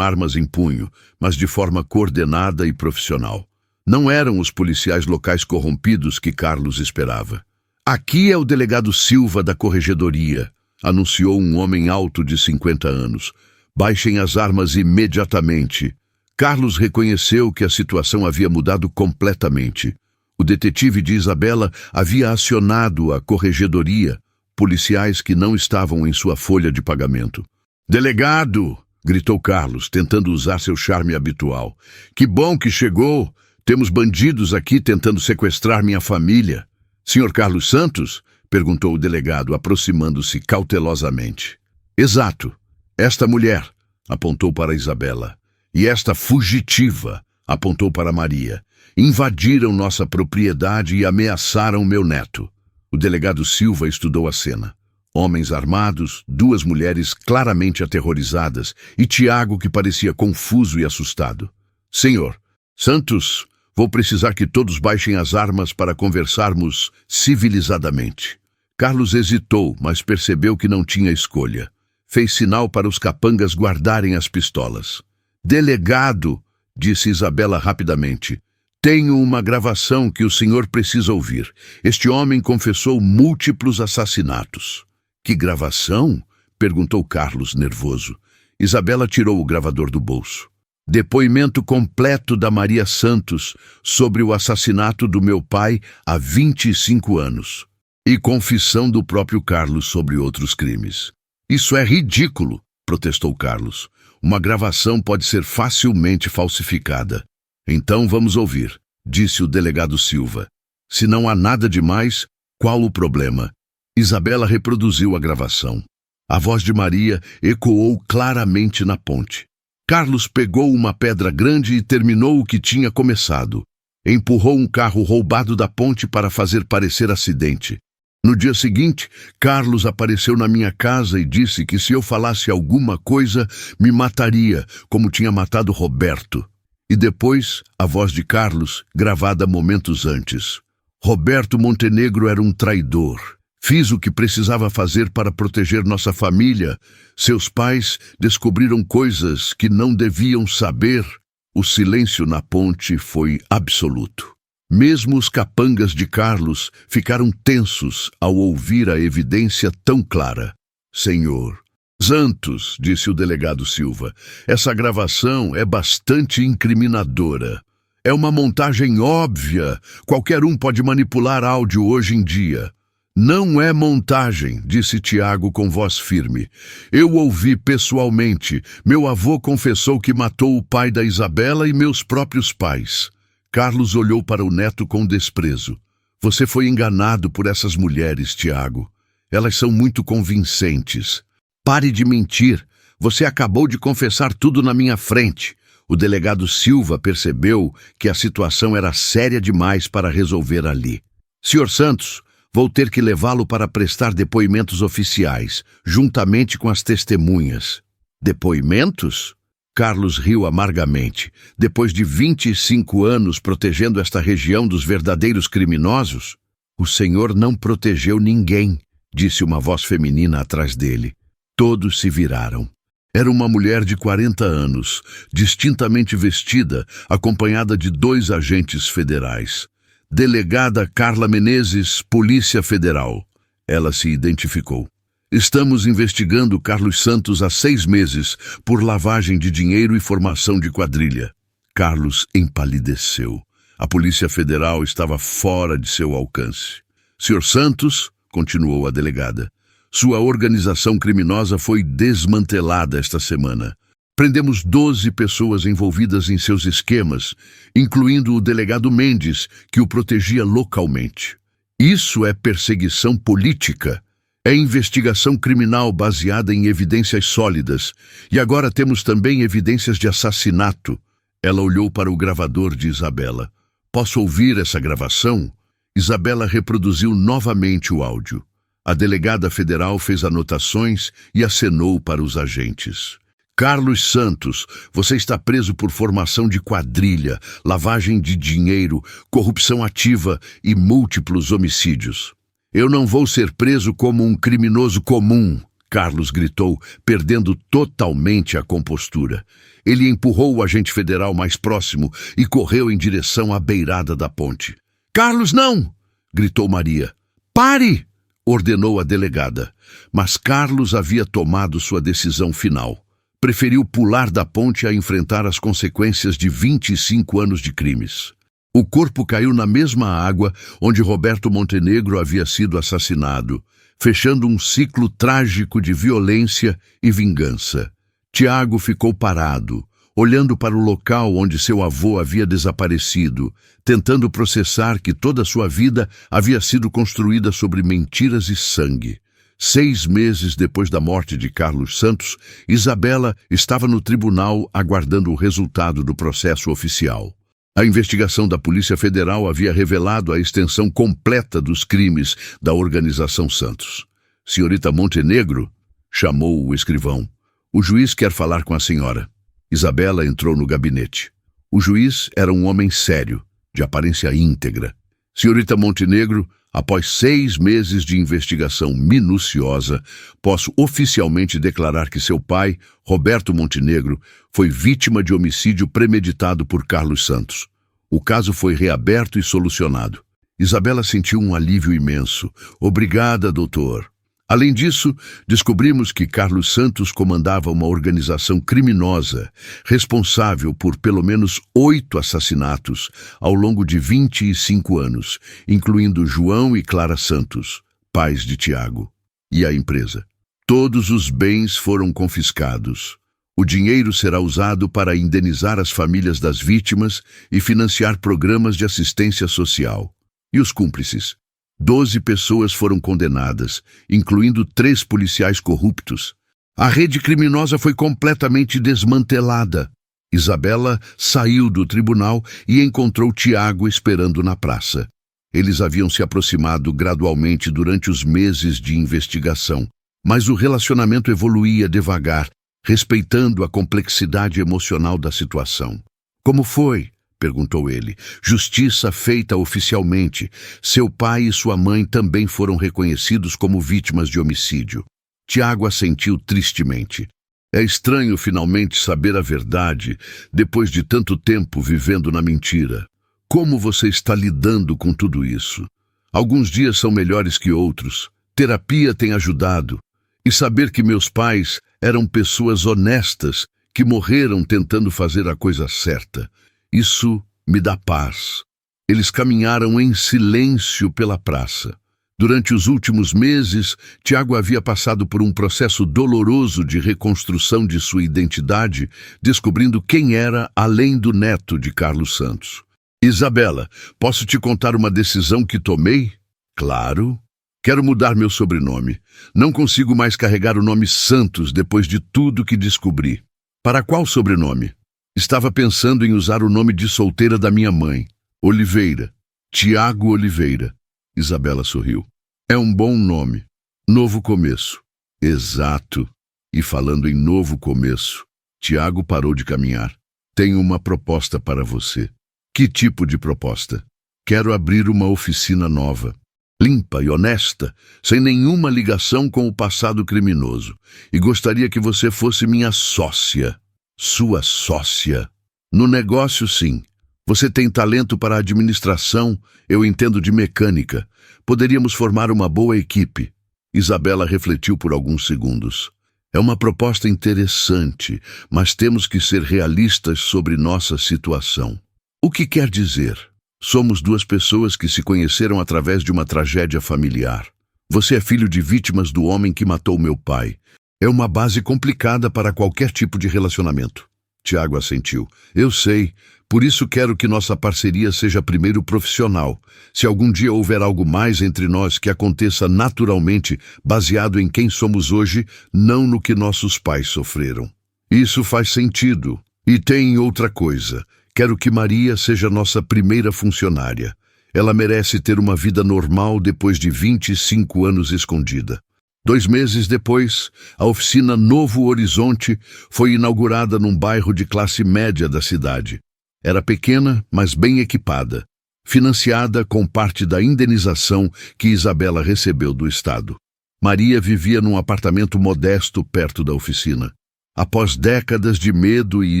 armas em punho, mas de forma coordenada e profissional. Não eram os policiais locais corrompidos que Carlos esperava. Aqui é o delegado Silva da Corregedoria, anunciou um homem alto de 50 anos. Baixem as armas imediatamente. Carlos reconheceu que a situação havia mudado completamente. O detetive de Isabela havia acionado a Corregedoria, policiais que não estavam em sua folha de pagamento. Delegado! Gritou Carlos, tentando usar seu charme habitual. Que bom que chegou! Temos bandidos aqui tentando sequestrar minha família. Senhor Carlos Santos? Perguntou o delegado, aproximando-se cautelosamente. Exato. Esta mulher, apontou para Isabela. E esta fugitiva, apontou para Maria. Invadiram nossa propriedade e ameaçaram meu neto. O delegado Silva estudou a cena. Homens armados, 2 mulheres claramente aterrorizadas e Tiago que parecia confuso e assustado. Senhor Santos, vou precisar que todos baixem as armas para conversarmos civilizadamente. Carlos hesitou, mas percebeu que não tinha escolha. Fez sinal para os capangas guardarem as pistolas. Delegado, disse Isabela rapidamente, tenho uma gravação que o senhor precisa ouvir. Este homem confessou múltiplos assassinatos. Que gravação? Perguntou Carlos, nervoso. Isabela tirou o gravador do bolso. Depoimento completo da Maria Santos sobre o assassinato do meu pai há 25 anos. E confissão do próprio Carlos sobre outros crimes. Isso é ridículo, protestou Carlos. Uma gravação pode ser facilmente falsificada. Então vamos ouvir, disse o delegado Silva. Se não há nada demais, qual o problema? Isabela reproduziu a gravação. A voz de Maria ecoou claramente na ponte. Carlos pegou uma pedra grande e terminou o que tinha começado. Empurrou um carro roubado da ponte para fazer parecer acidente. No dia seguinte, Carlos apareceu na minha casa e disse que se eu falasse alguma coisa, me mataria, como tinha matado Roberto. E depois, a voz de Carlos, gravada momentos antes. Roberto Montenegro era um traidor. Fiz o que precisava fazer para proteger nossa família. Seus pais descobriram coisas que não deviam saber. O silêncio na ponte foi absoluto. Mesmo os capangas de Carlos ficaram tensos ao ouvir a evidência tão clara. Senhor Santos, disse o delegado Silva, essa gravação é bastante incriminadora. É uma montagem óbvia. Qualquer um pode manipular áudio hoje em dia. Não é montagem, disse Tiago com voz firme. Eu ouvi pessoalmente. Meu avô confessou que matou o pai da Isabela e meus próprios pais. Carlos olhou para o neto com desprezo. Você foi enganado por essas mulheres, Tiago. Elas são muito convincentes. Pare de mentir. Você acabou de confessar tudo na minha frente. O delegado Silva percebeu que a situação era séria demais para resolver ali. Senhor Santos, vou ter que levá-lo para prestar depoimentos oficiais, juntamente com as testemunhas. Depoimentos? Carlos riu amargamente. Depois de 25 anos protegendo esta região dos verdadeiros criminosos, o senhor não protegeu ninguém, disse uma voz feminina atrás dele. Todos se viraram. Era uma mulher de 40 anos, distintamente vestida, acompanhada de 2 agentes federais. Delegada Carla Menezes, Polícia Federal. Ela se identificou. Estamos investigando Carlos Santos há 6 meses por lavagem de dinheiro e formação de quadrilha. Carlos empalideceu. A Polícia Federal estava fora de seu alcance. Senhor Santos, continuou a delegada, sua organização criminosa foi desmantelada esta semana. Prendemos 12 pessoas envolvidas em seus esquemas, incluindo o delegado Mendes, que o protegia localmente. Isso é perseguição política. É investigação criminal baseada em evidências sólidas. E agora temos também evidências de assassinato. Ela olhou para o gravador de Isabela. Posso ouvir essa gravação? Isabela reproduziu novamente o áudio. A delegada federal fez anotações e acenou para os agentes. Carlos Santos, você está preso por formação de quadrilha, lavagem de dinheiro, corrupção ativa e múltiplos homicídios. Eu não vou ser preso como um criminoso comum, Carlos gritou, perdendo totalmente a compostura. Ele empurrou o agente federal mais próximo e correu em direção à beirada da ponte. Carlos, não! Gritou Maria. Pare! Ordenou a delegada. Mas Carlos havia tomado sua decisão final. Preferiu pular da ponte a enfrentar as consequências de 25 anos de crimes. O corpo caiu na mesma água onde Roberto Montenegro havia sido assassinado, fechando um ciclo trágico de violência e vingança. Tiago ficou parado, olhando para o local onde seu avô havia desaparecido, tentando processar que toda sua vida havia sido construída sobre mentiras e sangue. 6 meses depois da morte de Carlos Santos, Isabela estava no tribunal aguardando o resultado do processo oficial. A investigação da Polícia Federal havia revelado a extensão completa dos crimes da organização Santos. Senhorita Montenegro, chamou o escrivão. O juiz quer falar com a senhora. Isabela entrou no gabinete. O juiz era um homem sério, de aparência íntegra. Senhorita Montenegro, após 6 meses de investigação minuciosa, posso oficialmente declarar que seu pai, Roberto Montenegro, foi vítima de homicídio premeditado por Carlos Santos. O caso foi reaberto e solucionado. Isabela sentiu um alívio imenso. Obrigada, doutor. Além disso, descobrimos que Carlos Santos comandava uma organização criminosa, responsável por pelo menos 8 assassinatos ao longo de 25 anos, incluindo João e Clara Santos, pais de Tiago, e a empresa. Todos os bens foram confiscados. O dinheiro será usado para indenizar as famílias das vítimas e financiar programas de assistência social. E os cúmplices? 12 pessoas foram condenadas, incluindo 3 policiais corruptos. A rede criminosa foi completamente desmantelada. Isabela saiu do tribunal e encontrou Tiago esperando na praça. Eles haviam se aproximado gradualmente durante os meses de investigação, mas o relacionamento evoluía devagar, respeitando a complexidade emocional da situação. Como foi? Perguntou ele. Justiça feita oficialmente. Seu pai e sua mãe também foram reconhecidos como vítimas de homicídio. Tiago assentiu tristemente. É estranho finalmente saber a verdade, depois de tanto tempo vivendo na mentira. Como você está lidando com tudo isso? Alguns dias são melhores que outros. Terapia tem ajudado. E saber que meus pais eram pessoas honestas, que morreram tentando fazer a coisa certa. Isso me dá paz. Eles caminharam em silêncio pela praça. Durante os últimos meses, Tiago havia passado por um processo doloroso de reconstrução de sua identidade, descobrindo quem era além do neto de Carlos Santos. Isabela, posso te contar uma decisão que tomei? Claro. Quero mudar meu sobrenome. Não consigo mais carregar o nome Santos depois de tudo que descobri. Para qual sobrenome? Estava pensando em usar o nome de solteira da minha mãe, Oliveira. Tiago Oliveira. Isabela sorriu. É um bom nome. Novo começo. Exato. E falando em novo começo, Tiago parou de caminhar. Tenho uma proposta para você. Que tipo de proposta? Quero abrir uma oficina nova. Limpa e honesta, sem nenhuma ligação com o passado criminoso. E gostaria que você fosse minha sócia. Sua sócia. No negócio, sim. Você tem talento para a administração, eu entendo de mecânica. Poderíamos formar uma boa equipe. Isabela refletiu por alguns segundos. É uma proposta interessante, mas temos que ser realistas sobre nossa situação. O que quer dizer? Somos duas pessoas que se conheceram através de uma tragédia familiar. Você é filho de vítimas do homem que matou meu pai. É uma base complicada para qualquer tipo de relacionamento. Tiago assentiu. Eu sei, por isso quero que nossa parceria seja primeiro profissional. Se algum dia houver algo mais entre nós, que aconteça naturalmente, baseado em quem somos hoje, não no que nossos pais sofreram. Isso faz sentido. E tem outra coisa. Quero que Maria seja nossa primeira funcionária. Ela merece ter uma vida normal depois de 25 anos escondida. 2 meses depois, a oficina Novo Horizonte foi inaugurada num bairro de classe média da cidade. Era pequena, mas bem equipada, financiada com parte da indenização que Isabela recebeu do Estado. Maria vivia num apartamento modesto perto da oficina. Após décadas de medo e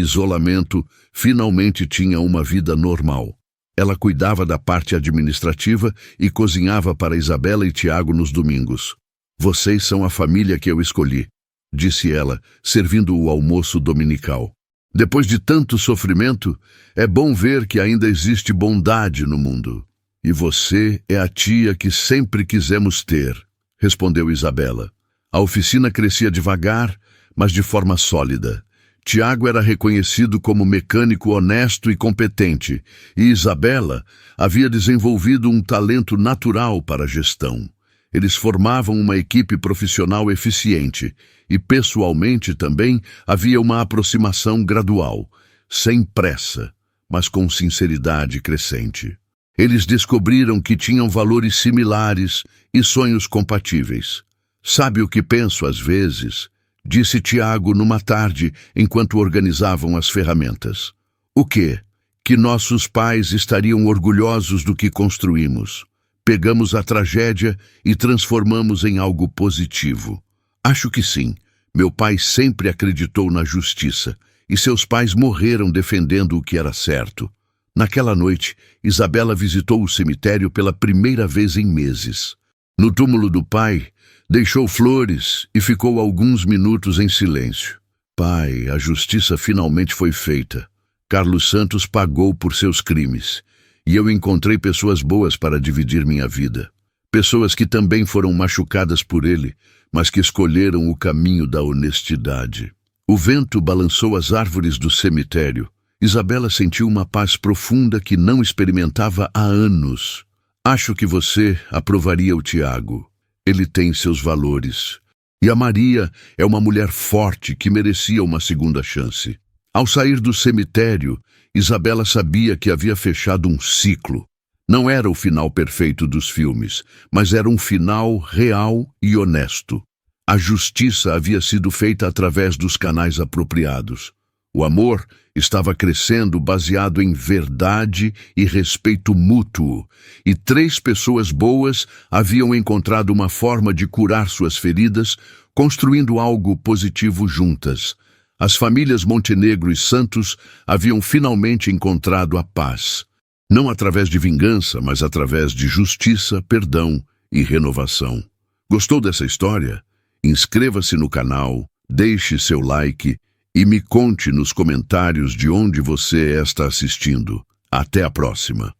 isolamento, finalmente tinha uma vida normal. Ela cuidava da parte administrativa e cozinhava para Isabela e Tiago nos domingos. Vocês são a família que eu escolhi, disse ela, servindo o almoço dominical. Depois de tanto sofrimento, é bom ver que ainda existe bondade no mundo. E você é a tia que sempre quisemos ter, respondeu Isabela. A oficina crescia devagar, mas de forma sólida. Tiago era reconhecido como mecânico honesto e competente, e Isabela havia desenvolvido um talento natural para a gestão. Eles formavam uma equipe profissional eficiente e, pessoalmente também, havia uma aproximação gradual, sem pressa, mas com sinceridade crescente. Eles descobriram que tinham valores similares e sonhos compatíveis. Sabe o que penso às vezes? Disse Tiago numa tarde, enquanto organizavam as ferramentas. O quê? Que nossos pais estariam orgulhosos do que construímos. Pegamos a tragédia e transformamos em algo positivo. Acho que sim. Meu pai sempre acreditou na justiça, e seus pais morreram defendendo o que era certo. Naquela noite, Isabela visitou o cemitério pela primeira vez em meses. No túmulo do pai, deixou flores e ficou alguns minutos em silêncio. Pai, a justiça finalmente foi feita. Carlos Santos pagou por seus crimes. E eu encontrei pessoas boas para dividir minha vida. Pessoas que também foram machucadas por ele, mas que escolheram o caminho da honestidade. O vento balançou as árvores do cemitério. Isabela sentiu uma paz profunda que não experimentava há anos. Acho que você aprovaria o Tiago. Ele tem seus valores. E a Maria é uma mulher forte que merecia uma segunda chance. Ao sair do cemitério, Isabela sabia que havia fechado um ciclo. Não era o final perfeito dos filmes, mas era um final real e honesto. A justiça havia sido feita através dos canais apropriados. O amor estava crescendo baseado em verdade e respeito mútuo, e 3 pessoas boas haviam encontrado uma forma de curar suas feridas, construindo algo positivo juntas. As famílias Montenegro e Santos haviam finalmente encontrado a paz, não através de vingança, mas através de justiça, perdão e renovação. Gostou dessa história? Inscreva-se no canal, deixe seu like e me conte nos comentários de onde você está assistindo. Até a próxima!